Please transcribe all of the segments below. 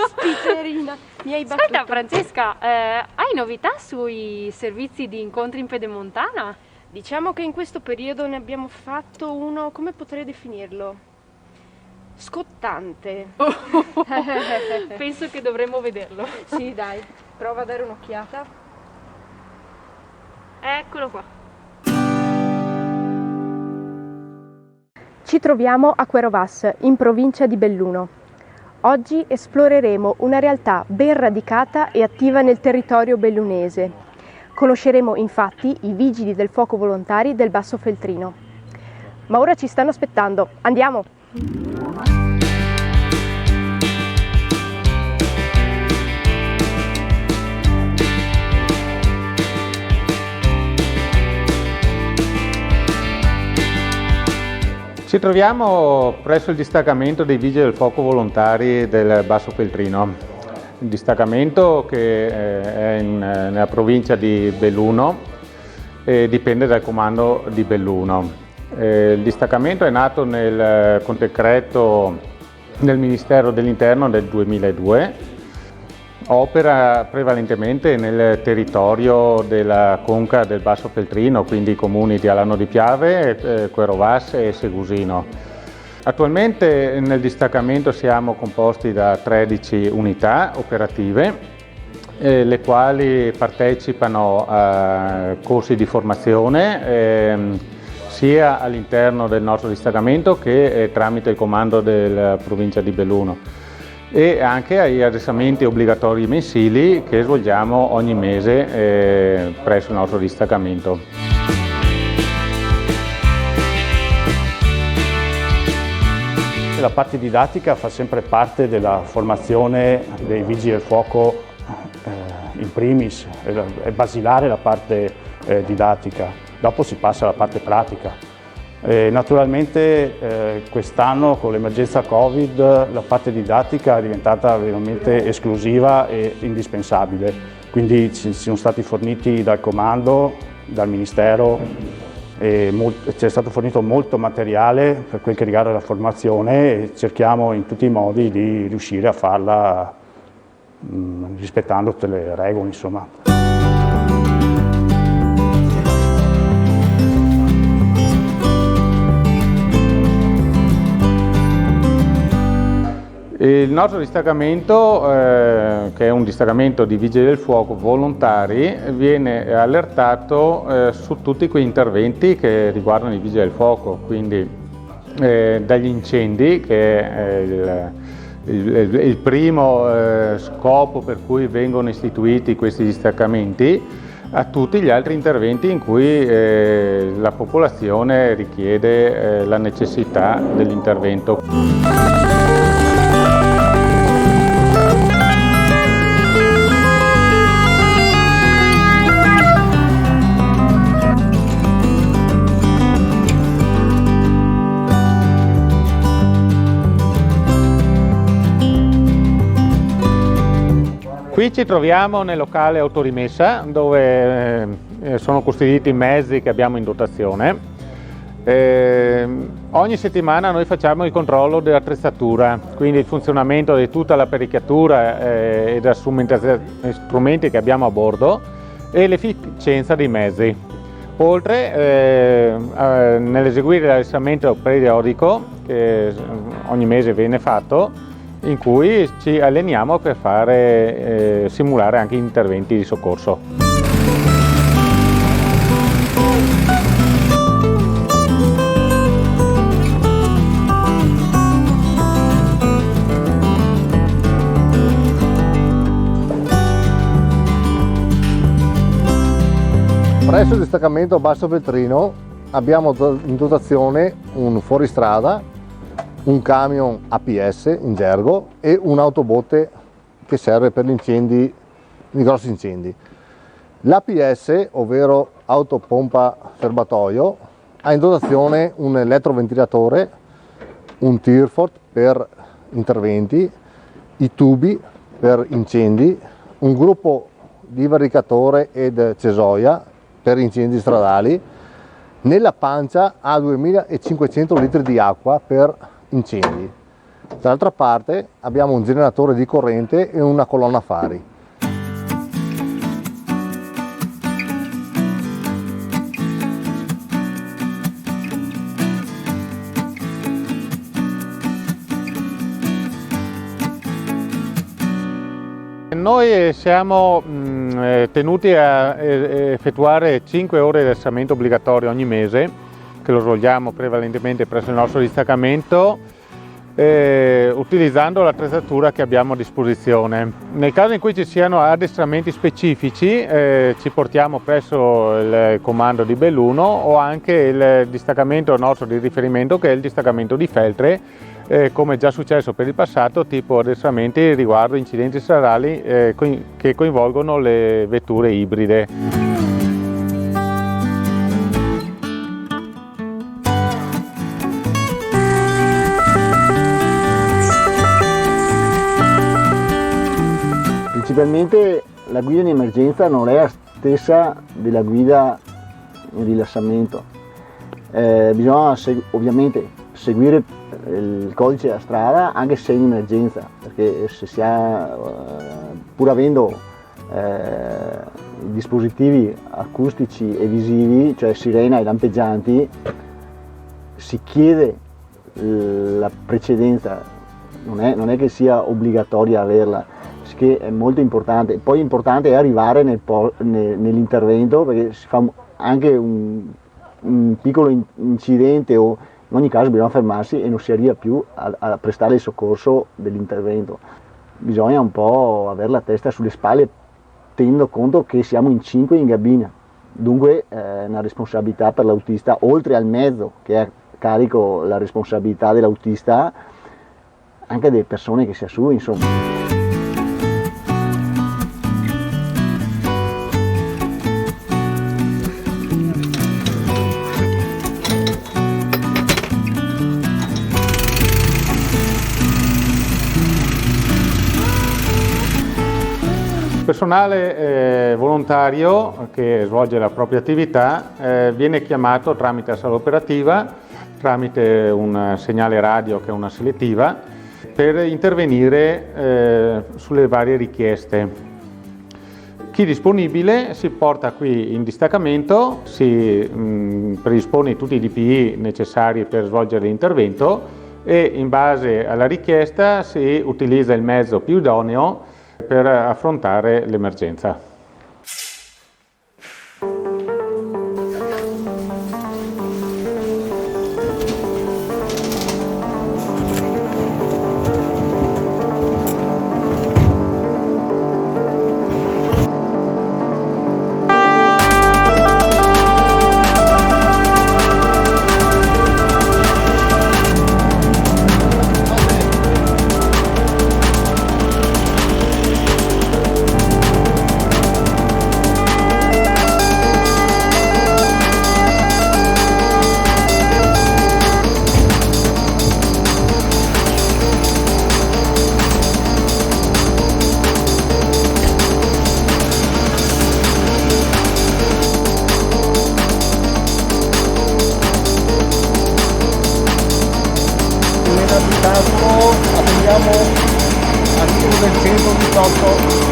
Spiterina, mi hai battuto. Ascolta Francesca, hai novità sui servizi di incontri in Pedemontana? Diciamo che in questo periodo ne abbiamo fatto uno, come potrei definirlo? Scottante. Penso che dovremmo vederlo. Sì, dai, prova a dare un'occhiata. Eccolo qua. Ci troviamo a Querovas, in provincia di Belluno. Oggi esploreremo una realtà ben radicata e attiva nel territorio bellunese. Conosceremo infatti i vigili del fuoco volontari del Basso Feltrino. Ma ora ci stanno aspettando, andiamo! Ci troviamo presso il distaccamento dei Vigili del Fuoco Volontari del Basso Feltrino. Il distaccamento che è nella provincia di Belluno e dipende dal comando di Belluno. Il distaccamento è nato con decreto del Ministero dell'Interno del 2002. Opera prevalentemente nel territorio della conca del Basso Feltrino, quindi i comuni di Alano di Piave, Querovas e Segusino. Attualmente nel distaccamento siamo composti da 13 unità operative, le quali partecipano a corsi di formazione sia all'interno del nostro distaccamento che tramite il comando della provincia di Belluno, e anche agli addestramenti obbligatori mensili che svolgiamo ogni mese presso il nostro distaccamento. La parte didattica fa sempre parte della formazione dei Vigili del Fuoco in primis, è basilare la parte didattica, dopo si passa alla parte pratica. Naturalmente quest'anno con l'emergenza Covid la parte didattica è diventata veramente esclusiva e indispensabile, quindi ci sono stati forniti dal comando, dal Ministero, c'è stato fornito molto materiale per quel che riguarda la formazione e cerchiamo in tutti i modi di riuscire a farla rispettando tutte le regole, insomma. Il nostro distaccamento, che è un distaccamento di Vigili del Fuoco volontari, viene allertato su tutti quei interventi che riguardano i Vigili del Fuoco, quindi dagli incendi, che è il primo scopo per cui vengono istituiti questi distaccamenti, a tutti gli altri interventi in cui la popolazione richiede la necessità dell'intervento. Qui ci troviamo nel locale autorimessa dove sono custoditi i mezzi che abbiamo in dotazione. Ogni settimana noi facciamo il controllo dell'attrezzatura, quindi il funzionamento di tutta l'apparecchiatura e della strumenti che abbiamo a bordo e l'efficienza dei mezzi. Oltre nell'eseguire l'allenamento periodico che ogni mese viene fatto, in cui ci alleniamo per fare simulare anche interventi di soccorso. Presso il distaccamento Basso Feltrino abbiamo in dotazione un fuoristrada, un camion APS in gergo e un'autobotte che serve per gli incendi, i grossi incendi. L'APS, ovvero autopompa serbatoio, ha in dotazione un elettroventilatore, un Tirfort per interventi, i tubi per incendi, un gruppo di varicatore ed cesoia per incendi stradali. Nella pancia ha 2500 litri di acqua per incendi. Dall'altra parte abbiamo un generatore di corrente e una colonna fari. Noi siamo tenuti a effettuare 5 ore di addestramento obbligatorio ogni mese, che lo svolgiamo prevalentemente presso il nostro distaccamento, utilizzando l'attrezzatura che abbiamo a disposizione. Nel caso in cui ci siano addestramenti specifici, ci portiamo presso il comando di Belluno o anche il distaccamento nostro di riferimento, che è il distaccamento di Feltre, come già successo per il passato, tipo addestramenti riguardo incidenti stradali che coinvolgono le vetture ibride. Principalmente la guida in emergenza non è la stessa della guida in rilassamento. Bisogna ovviamente seguire il codice della strada anche se in emergenza, perché se si ha, pur avendo dispositivi acustici e visivi, cioè sirena e lampeggianti, si chiede la precedenza, non è che sia obbligatoria averla, che è molto importante. Poi importante è arrivare nell'intervento, perché si fa anche un piccolo incidente o in ogni caso bisogna fermarsi e non si arriva più a prestare il soccorso dell'intervento. Bisogna un po' avere la testa sulle spalle, tenendo conto che siamo in 5 in cabina, dunque una responsabilità per l'autista, oltre al mezzo che è a carico la responsabilità dell'autista, anche delle persone che si ha su, insomma. Il personale volontario che svolge la propria attività viene chiamato tramite sala operativa, tramite un segnale radio che è una selettiva, per intervenire sulle varie richieste. Chi disponibile si porta qui in distaccamento, si predispone tutti i DPI necessari per svolgere l'intervento e in base alla richiesta si utilizza il mezzo più idoneo per affrontare l'emergenza. Attendiamo arrivo del 118.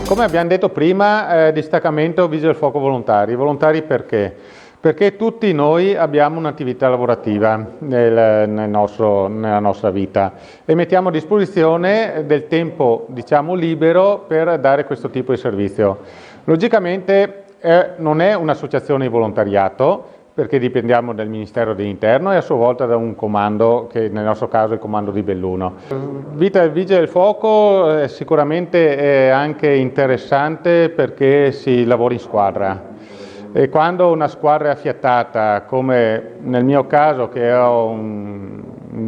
Come abbiamo detto prima, distaccamento Vigili del Fuoco volontari. Volontari perché? Perché tutti noi abbiamo un'attività lavorativa nella nostra vita e mettiamo a disposizione del tempo, diciamo, libero per dare questo tipo di servizio. Logicamente non è un'associazione di volontariato, perché dipendiamo dal Ministero dell'Interno e a sua volta da un comando, che nel nostro caso è il comando di Belluno. Vita del Vigile del Fuoco sicuramente è anche interessante perché si lavora in squadra. E quando una squadra è affiatata, come nel mio caso che ho un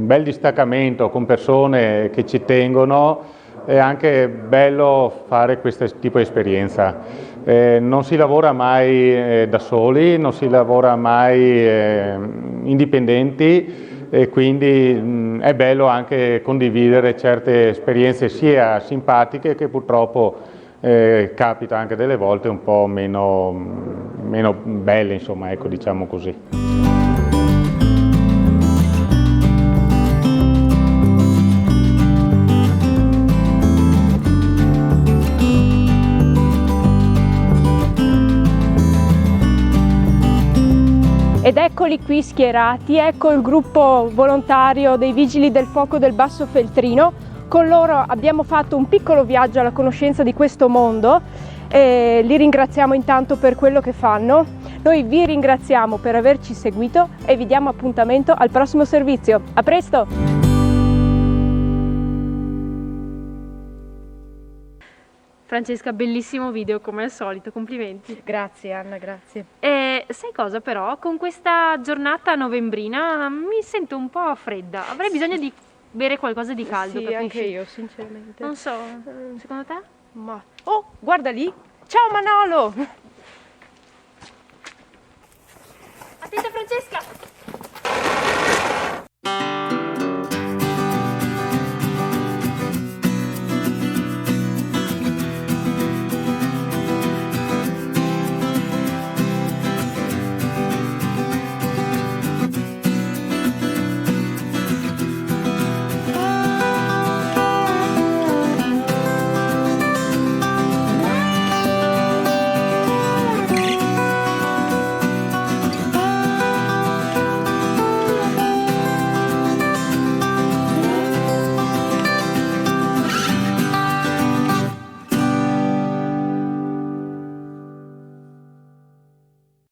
bel distaccamento con persone che ci tengono, è anche bello fare questo tipo di esperienza. Non si lavora mai da soli, non si lavora mai indipendenti e quindi è bello anche condividere certe esperienze sia simpatiche che purtroppo capita anche delle volte un po' meno belle, insomma, ecco, diciamo così. Ed eccoli qui schierati, ecco il gruppo volontario dei Vigili del Fuoco del Basso Feltrino. Con loro abbiamo fatto un piccolo viaggio alla conoscenza di questo mondo e li ringraziamo intanto per quello che fanno. Noi vi ringraziamo per averci seguito e vi diamo appuntamento al prossimo servizio. A presto! Francesca, bellissimo video come al solito, complimenti. Grazie Anna, grazie. E sai cosa però? Con questa giornata novembrina mi sento un po' fredda, avrei bisogno di bere qualcosa di caldo, Sì, capisci? anche io, sinceramente. Non so, secondo te? Ma... Oh, guarda lì! Ciao Manolo! Attenta Francesca!